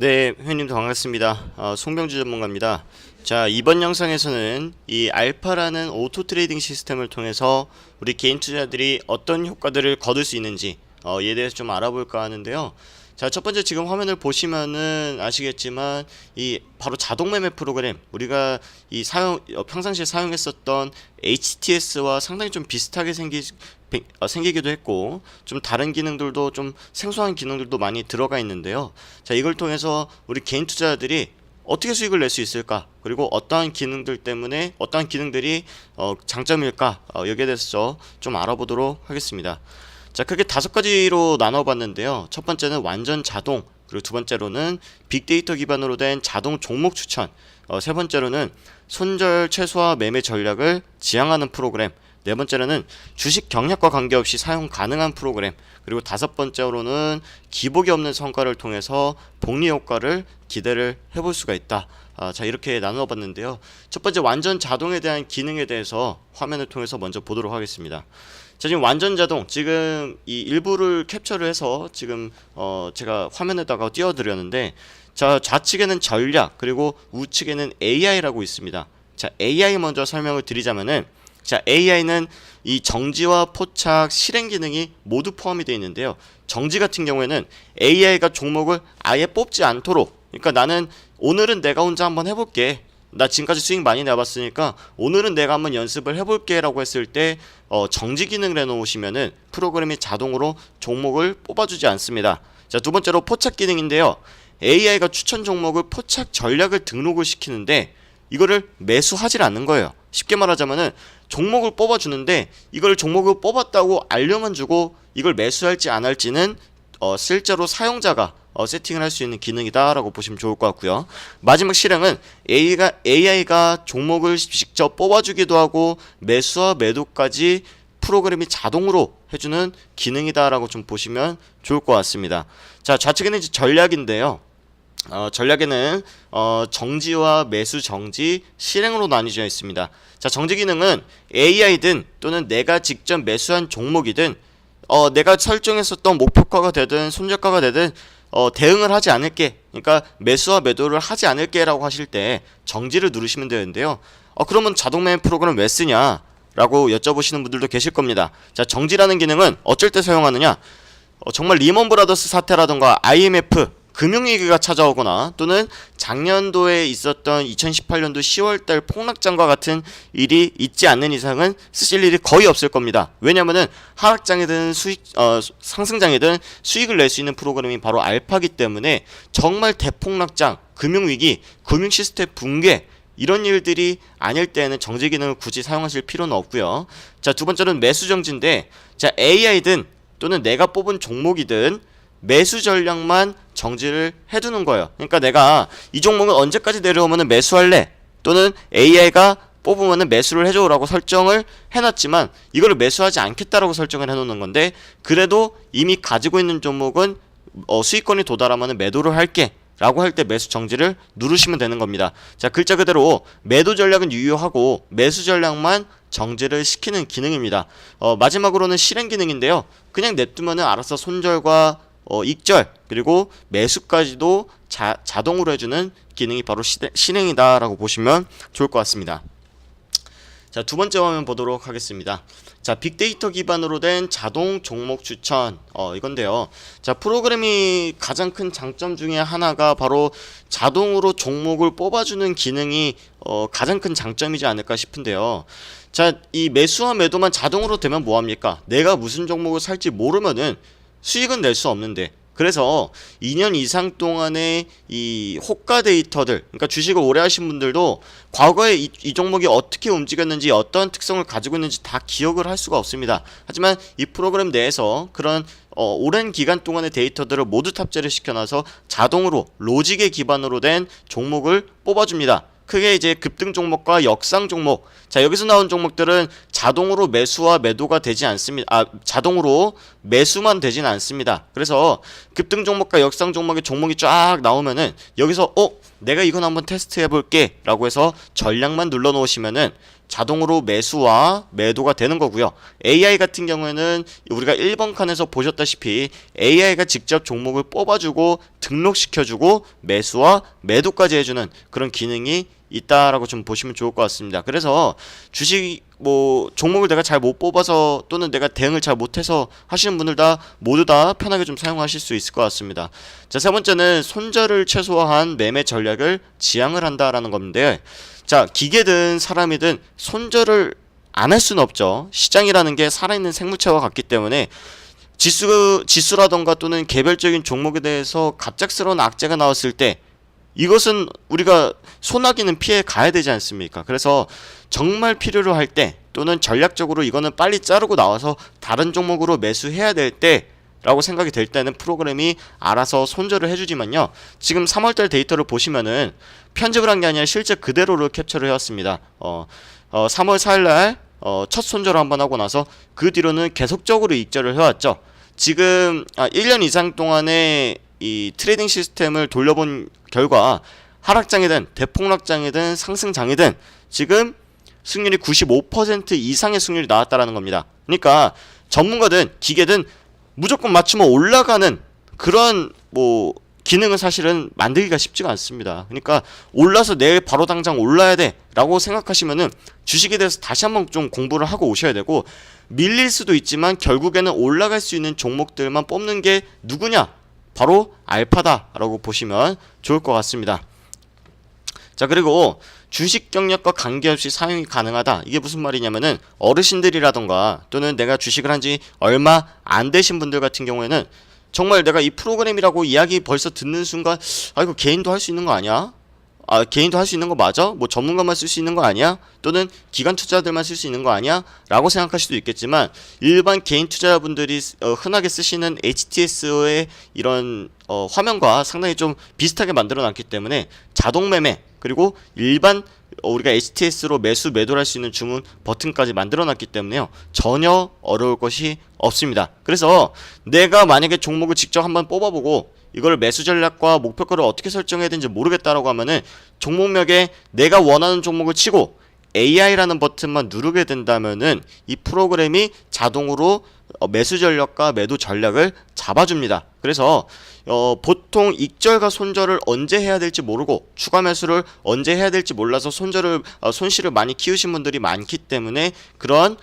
네, 회원님도 반갑습니다. 송병주 전문가입니다. 자, 이번 영상에서는 이 알파라는 오토 트레이딩 시스템을 통해서 우리 개인 투자들이 어떤 효과들을 거둘 수 있는지 이에 대해서 좀 알아볼까 하는데요. 자, 첫 번째 지금 화면을 보시면은 아시겠지만 이 바로 자동 매매 프로그램, 우리가 이 평상시에 사용했었던 HTS와 상당히 좀 비슷하게 생기기도 했고, 좀 다른 기능들도 좀 생소한 기능들도 많이 들어가 있는데요. 자, 이걸 통해서 우리 개인 투자자들이 어떻게 수익을 낼 수 있을까, 그리고 어떠한 기능들 때문에 어떠한 기능들이 장점일까, 여기에 대해서 좀 알아보도록 하겠습니다. 자, 크게 5가지로 나눠봤는데요. 첫 번째는 완전 자동, 그리고 두 번째로는 빅데이터 기반으로 된 자동 종목 추천, 세 번째로는 손절 최소화 매매 전략을 지향하는 프로그램, 네 번째로는 주식 경략과 관계없이 사용 가능한 프로그램, 그리고 다섯 번째로는 기복이 없는 성과를 통해서 복리 효과를 기대를 해볼 수가 있다. 자, 이렇게 나누어 봤는데요. 첫 번째 완전 자동에 대한 기능에 대해서 화면을 통해서 먼저 보도록 하겠습니다. 자, 지금 완전 자동, 지금 이 일부를 캡처를 해서 지금 제가 화면에다가 띄워드렸는데, 자, 좌측에는 전략, 그리고 우측에는 AI라고 있습니다. 자, AI 먼저 설명을 드리자면은, 자, AI는 이 정지와 포착, 실행 기능이 모두 포함이 되어 있는데요. 정지 같은 경우에는 AI가 종목을 아예 뽑지 않도록, 그러니까 나는 오늘은 내가 혼자 한번 해볼게, 나 지금까지 수익 많이 내봤으니까 오늘은 내가 한번 연습을 해볼게 라고 했을 때 정지 기능을 해놓으시면은 프로그램이 자동으로 종목을 뽑아주지 않습니다. 자, 두 번째로 포착 기능인데요. AI가 추천 종목을 포착 전략을 등록을 시키는데 이거를 매수하질 않는 거예요. 쉽게 말하자면은 종목을 뽑아주는데 이걸 종목을 뽑았다고 알려만 주고 이걸 매수할지 안 할지는 실제로 사용자가 세팅을 할 수 있는 기능이다 라고 보시면 좋을 것 같고요. 마지막 실행은 AI가 종목을 직접 뽑아주기도 하고 매수와 매도까지 프로그램이 자동으로 해주는 기능이다 라고 좀 보시면 좋을 것 같습니다. 자, 좌측에는 이제 전략인데요. 전략에는 정지와 매수 정지, 실행으로 나뉘어져 있습니다. 자, 정지 기능은 AI든 또는 내가 직접 매수한 종목이든 내가 설정했었던 목표가가 되든 손절가가 되든 대응을 하지 않을게, 그러니까 매수와 매도를 하지 않을게 라고 하실 때 정지를 누르시면 되는데요. 그러면 자동 매매 프로그램 왜 쓰냐 라고 여쭤보시는 분들도 계실 겁니다. 자, 정지라는 기능은 어쩔 때 사용하느냐, 정말 리먼 브라더스 사태라던가 IMF 금융위기가 찾아오거나 또는 작년도에 있었던 2018년도 10월달 폭락장과 같은 일이 있지 않는 이상은 쓰실 일이 거의 없을 겁니다. 왜냐하면 하락장이든 상승장이든 수익을 낼 수 있는 프로그램이 바로 알파기 때문에 정말 대폭락장, 금융위기, 금융시스템 붕괴 이런 일들이 아닐 때에는 정지 기능을 굳이 사용하실 필요는 없고요. 자, 두 번째는 매수 정지인데, 자, AI든 또는 내가 뽑은 종목이든 매수 전략만 정지를 해두는 거예요. 그러니까 내가 이 종목은 언제까지 내려오면 매수할래, 또는 AI가 뽑으면 매수를 해줘라고 설정을 해놨지만 이거를 매수하지 않겠다라고 설정을 해놓는 건데, 그래도 이미 가지고 있는 종목은 수익권이 도달하면 매도를 할게 라고 할 때 매수 정지를 누르시면 되는 겁니다. 자, 글자 그대로 매도 전략은 유효하고 매수 전략만 정지를 시키는 기능입니다. 마지막으로는 실행 기능인데요. 그냥 냅두면 알아서 손절과 익절, 그리고 매수까지도 자동으로 해주는 기능이 바로 실행이다 라고 보시면 좋을 것 같습니다. 자, 두 번째 화면 보도록 하겠습니다. 자, 빅데이터 기반으로 된 자동 종목 추천, 이건데요. 자, 프로그램이 가장 큰 장점 중에 하나가 바로 자동으로 종목을 뽑아주는 기능이 가장 큰 장점이지 않을까 싶은데요. 자, 이 매수와 매도만 자동으로 되면 뭐합니까? 내가 무슨 종목을 살지 모르면은 수익은 낼 수 없는데, 그래서 2년 이상 동안의 이 호가 데이터들, 그러니까 주식을 오래 하신 분들도 과거에 이 종목이 어떻게 움직였는지, 어떤 특성을 가지고 있는지 다 기억을 할 수가 없습니다. 하지만 이 프로그램 내에서 그런 오랜 기간 동안의 데이터들을 모두 탑재를 시켜놔서 자동으로 로직에 기반으로 된 종목을 뽑아줍니다. 크게 이제 급등 종목과 역상 종목. 자, 여기서 나온 종목들은 자동으로 매수와 매도가 되지 않습니다. 자동으로 매수만 되진 않습니다. 그래서 급등 종목과 역상 종목의 종목이 쫙 나오면은 여기서 내가 이건 한번 테스트 해볼게 라고 해서 전략만 눌러 놓으시면은 자동으로 매수와 매도가 되는 거고요. AI 같은 경우에는 우리가 1번 칸에서 보셨다시피 AI가 직접 종목을 뽑아주고 등록시켜주고 매수와 매도까지 해주는 그런 기능이 있다라고 좀 보시면 좋을 것 같습니다. 그래서 주식 뭐 종목을 내가 잘 못 뽑아서 또는 내가 대응을 잘 못해서 하시는 분들 다 모두 다 편하게 좀 사용하실 수 있을 것 같습니다. 자, 세 번째는 손절을 최소화한 매매 전략을 지향을 한다라는 건데, 자, 기계든 사람이든 손절을 안 할 수는 없죠. 시장이라는 게 살아있는 생물체와 같기 때문에 지수라던가 또는 개별적인 종목에 대해서 갑작스러운 악재가 나왔을 때 이것은 우리가 소나기는 피해 가야 되지 않습니까? 그래서 정말 필요로 할 때 또는 전략적으로 이거는 빨리 자르고 나와서 다른 종목으로 매수해야 될 때 라고 생각이 될 때는 프로그램이 알아서 손절을 해주지만요, 지금 3월달 데이터를 보시면은 편집을 한 게 아니라 실제 그대로를 캡처를 해왔습니다. 3월 4일날 첫 손절을 한번 하고 나서 그 뒤로는 계속적으로 익절을 해왔죠. 지금 1년 이상 동안의 이 트레이딩 시스템을 돌려본 결과 하락장이든 대폭락장이든 상승장이든 지금 승률이 95% 이상의 승률이 나왔다라는 겁니다. 그러니까 전문가든 기계든 무조건 맞추면 올라가는 그런 뭐 기능은 사실은 만들기가 쉽지가 않습니다. 그러니까 올라서 내일 바로 당장 올라야 돼 라고 생각하시면은 주식에 대해서 다시 한번 좀 공부를 하고 오셔야 되고, 밀릴 수도 있지만 결국에는 올라갈 수 있는 종목들만 뽑는 게 누구냐? 바로 알파다라고 보시면 좋을 것 같습니다. 자, 그리고 주식 경력과 관계없이 사용이 가능하다. 이게 무슨 말이냐면은 어르신들이라던가 또는 내가 주식을 한 지 얼마 안 되신 분들 같은 경우에는 정말 내가 이 프로그램이라고 이야기 벌써 듣는 순간 이거 개인도 할 수 있는 거 아니야? 개인도 할 수 있는 거 맞아? 뭐 전문가만 쓸 수 있는 거 아니야? 또는 기관 투자들만 쓸 수 있는 거 아니야? 라고 생각할 수도 있겠지만, 일반 개인 투자자분들이 흔하게 쓰시는 HTS의 이런 화면과 상당히 좀 비슷하게 만들어 놨기 때문에 자동 매매 그리고 일반 우리가 HTS로 매수 매도를 할 수 있는 주문 버튼까지 만들어 놨기 때문에요, 전혀 어려울 것이 없습니다. 그래서 내가 만약에 종목을 직접 한번 뽑아보고 이걸 매수 전략과 목표가를 어떻게 설정해야 되는지 모르겠다라고 하면은 종목명에 내가 원하는 종목을 치고 AI라는 버튼만 누르게 된다면은 이 프로그램이 자동으로 매수 전략과 매도 전략을 잡아줍니다. 그래서 보통 익절과 손절을 언제 해야 될지 모르고 추가 매수를 언제 해야 될지 몰라서 손실을 많이 키우신 분들이 많기 때문에 그런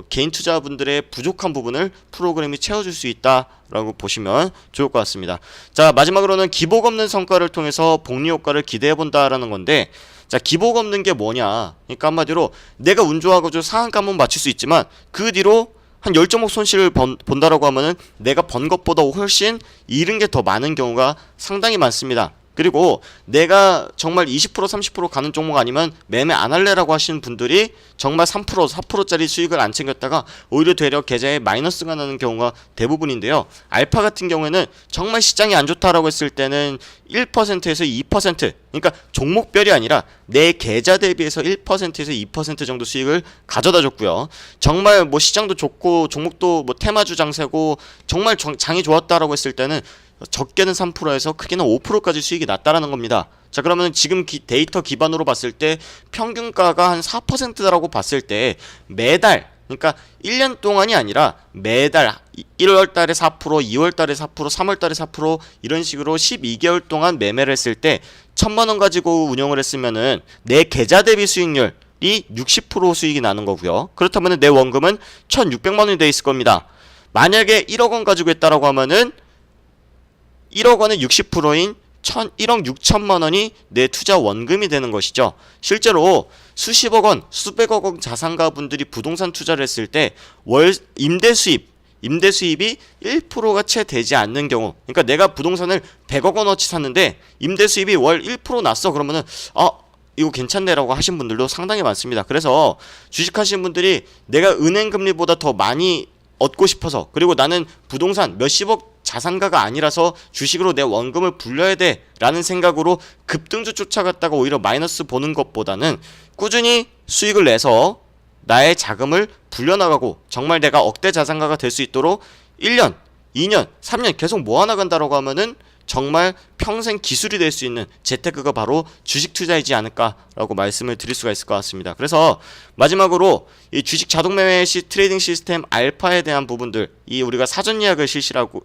개인 투자분들의 부족한 부분을 프로그램이 채워줄 수 있다라고 보시면 좋을 것 같습니다. 자, 마지막으로는 기복 없는 성과를 통해서 복리 효과를 기대해 본다라는 건데, 자, 기복 없는 게 뭐냐? 그러니까 한마디로 내가 운 좋아가지고 상한가만 맞출 수 있지만 그 뒤로 한 10종목 손실을 본다라고 하면은 내가 번 것보다 훨씬 잃은 게 더 많은 경우가 상당히 많습니다. 그리고 내가 정말 20% 30% 가는 종목 아니면 매매 안 할래라고 하시는 분들이 정말 3% 4%짜리 수익을 안 챙겼다가 오히려 되려 계좌에 마이너스가 나는 경우가 대부분인데요. 알파 같은 경우에는 정말 시장이 안 좋다라고 했을 때는 1%에서 2%, 그러니까 종목별이 아니라 내 계좌 대비해서 1%에서 2% 정도 수익을 가져다 줬고요. 정말 뭐 시장도 좋고 종목도 뭐 테마주 장세고 정말 장이 좋았다라고 했을 때는 적게는 3%에서 크게는 5%까지 수익이 났다라는 겁니다. 자, 그러면 지금 데이터 기반으로 봤을 때 평균가가 한 4%라고 봤을 때 매달, 그러니까 1년 동안이 아니라 매달 1월 달에 4%, 2월 달에 4%, 3월 달에 4% 이런 식으로 12개월 동안 매매를 했을 때 1,000만 원 가지고 운영을 했으면은 내 계좌 대비 수익률이 60% 수익이 나는 거고요. 그렇다면 내 원금은 1,600만 원이 돼 있을 겁니다. 만약에 1억 원 가지고 했다라고 하면은 1억 원의 60%인 1억 6천만 원이 내 투자 원금이 되는 것이죠. 실제로 수십억 원, 수백억 원 자산가 분들이 부동산 투자를 했을 때 월 임대 수입이 1%가 채 되지 않는 경우, 그러니까 내가 부동산을 100억 원어치 샀는데 임대 수입이 월 1% 났어. 그러면은 이거 괜찮네라고 하신 분들도 상당히 많습니다. 그래서 주식하시는 분들이 내가 은행 금리보다 더 많이 얻고 싶어서, 그리고 나는 부동산 몇십억 자산가가 아니라서 주식으로 내 원금을 불려야 돼 라는 생각으로 급등주 쫓아갔다가 오히려 마이너스 보는 것보다는 꾸준히 수익을 내서 나의 자금을 불려나가고 정말 내가 억대 자산가가 될 수 있도록 1년, 2년, 3년 계속 모아나간다라고 하면은 정말 평생 기술이 될 수 있는 재테크가 바로 주식 투자이지 않을까라고 말씀을 드릴 수가 있을 것 같습니다. 그래서 마지막으로 이 주식 자동 매매 트레이딩 시스템 알파에 대한 부분들, 이 우리가 사전 예약을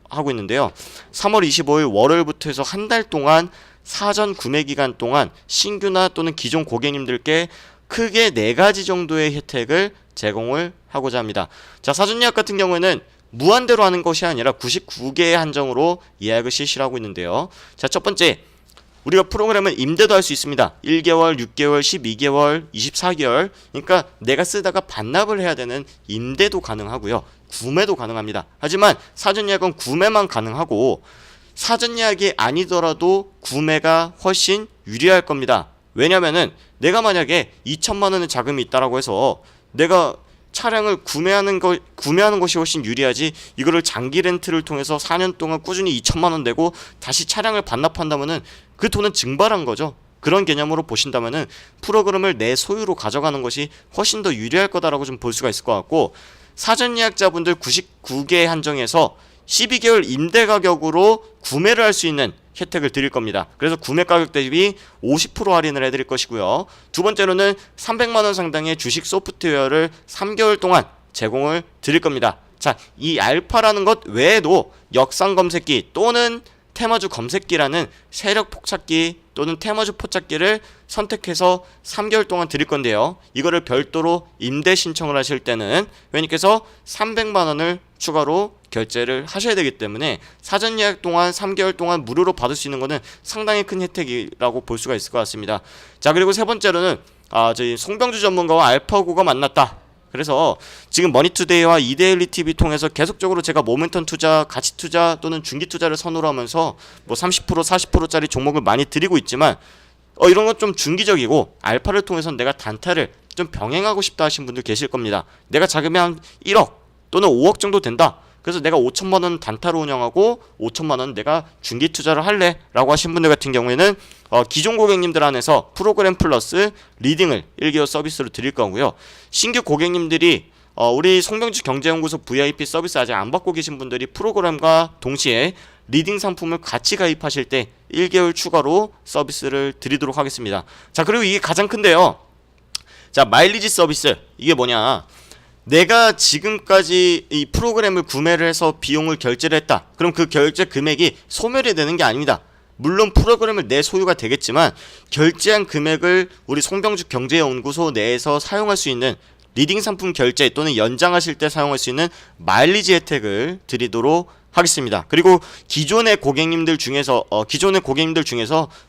하고 있는데요. 3월 25일 월요일부터 해서 한 달 동안 사전 구매 기간 동안 신규나 또는 기존 고객님들께 크게 4가지 정도의 혜택을 제공을 하고자 합니다. 자, 사전 예약 같은 경우에는 무한대로 하는 것이 아니라 99개의 한정으로 예약을 실시를 하고 있는데요. 자, 첫 번째, 우리가 프로그램을 임대도 할 수 있습니다. 1개월, 6개월, 12개월, 24개월. 그러니까 내가 쓰다가 반납을 해야 되는 임대도 가능하고요. 구매도 가능합니다. 하지만 사전 예약은 구매만 가능하고 사전 예약이 아니더라도 구매가 훨씬 유리할 겁니다. 왜냐면은 내가 만약에 2천만 원의 자금이 있다라고 해서 내가 차량을 구매하는 것이 훨씬 유리하지, 이거를 장기 렌트를 통해서 4년 동안 꾸준히 2천만 원 내고 다시 차량을 반납한다면은 그 돈은 증발한 거죠. 그런 개념으로 보신다면은 프로그램을 내 소유로 가져가는 것이 훨씬 더 유리할 거다라고 좀 볼 수가 있을 것 같고, 사전 예약자분들 99개 한정해서 12개월 임대 가격으로 구매를 할 수 있는 혜택을 드릴 겁니다. 그래서 구매 가격 대비 50% 할인을 해드릴 것이고요. 두 번째로는 300만 원 상당의 주식 소프트웨어를 3개월 동안 제공을 드릴 겁니다. 자, 이 알파라는 것 외에도 역상 검색기 또는 테마주 검색기라는 세력 폭찾기 또는 테마주 포착기를 선택해서 3개월 동안 드릴 건데요. 이거를 별도로 임대 신청을 하실 때는 회원님께서 300만 원을 추가로 결제를 하셔야 되기 때문에 사전 예약 동안 3개월 동안 무료로 받을 수 있는 것은 상당히 큰 혜택이라고 볼 수가 있을 것 같습니다. 자, 그리고 세 번째로는 저희 송병주 전문가와 알파고가 만났다. 그래서 지금 머니투데이와 이데일리 TV 통해서 계속적으로 제가 모멘텀 투자, 가치 투자 또는 중기 투자를 선호를 하면서 뭐 30%, 40%짜리 종목을 많이 드리고 있지만 이런 건 좀 중기적이고 알파를 통해서 내가 단타를 좀 병행하고 싶다 하신 분들 계실 겁니다. 내가 자금이 한 1억 또는 5억 정도 된다. 그래서 내가 5천만 원 단타로 운영하고 5천만 원 내가 중기 투자를 할래 라고 하신 분들 같은 경우에는 기존 고객님들 안에서 프로그램 플러스 리딩을 1개월 서비스로 드릴 거고요. 신규 고객님들이 우리 송병주 경제연구소 VIP 서비스 아직 안 받고 계신 분들이 프로그램과 동시에 리딩 상품을 같이 가입하실 때 1개월 추가로 서비스를 드리도록 하겠습니다. 자, 그리고 이게 가장 큰데요. 자, 마일리지 서비스. 이게 뭐냐? 내가 지금까지 이 프로그램을 구매를 해서 비용을 결제를 했다. 그럼 그 결제 금액이 소멸이 되는 게 아닙니다. 물론 프로그램을 내 소유가 되겠지만 결제한 금액을 우리 송병주 경제연구소 내에서 사용할 수 있는 리딩 상품 결제 또는 연장하실 때 사용할 수 있는 마일리지 혜택을 드리도록 하겠습니다. 그리고 기존의 고객님들 중에서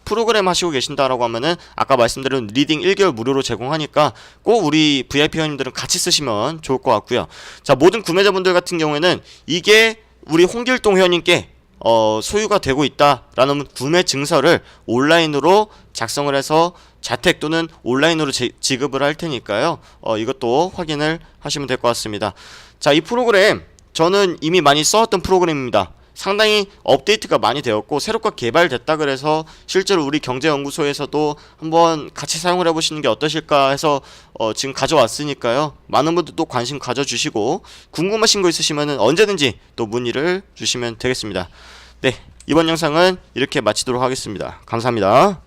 프로그램 하시고 계신다라고 하면은 아까 말씀드린 리딩 1개월 무료로 제공하니까 꼭 우리 VIP 회원님들은 같이 쓰시면 좋을 것 같고요. 자, 모든 구매자분들 같은 경우에는 이게 우리 홍길동 회원님께 소유가 되고 있다라는 구매 증서를 온라인으로 작성을 해서 자택 또는 온라인으로 지급을 할 테니까요. 이것도 확인을 하시면 될 것 같습니다. 자, 이 프로그램 저는 이미 많이 써왔던 프로그램입니다. 상당히 업데이트가 많이 되었고 새롭게 개발됐다 그래서 실제로 우리 경제연구소에서도 한번 같이 사용을 해보시는 게 어떠실까 해서 지금 가져왔으니까요. 많은 분들도 관심 가져주시고 궁금하신 거 있으시면 언제든지 또 문의를 주시면 되겠습니다. 네, 이번 영상은 이렇게 마치도록 하겠습니다. 감사합니다.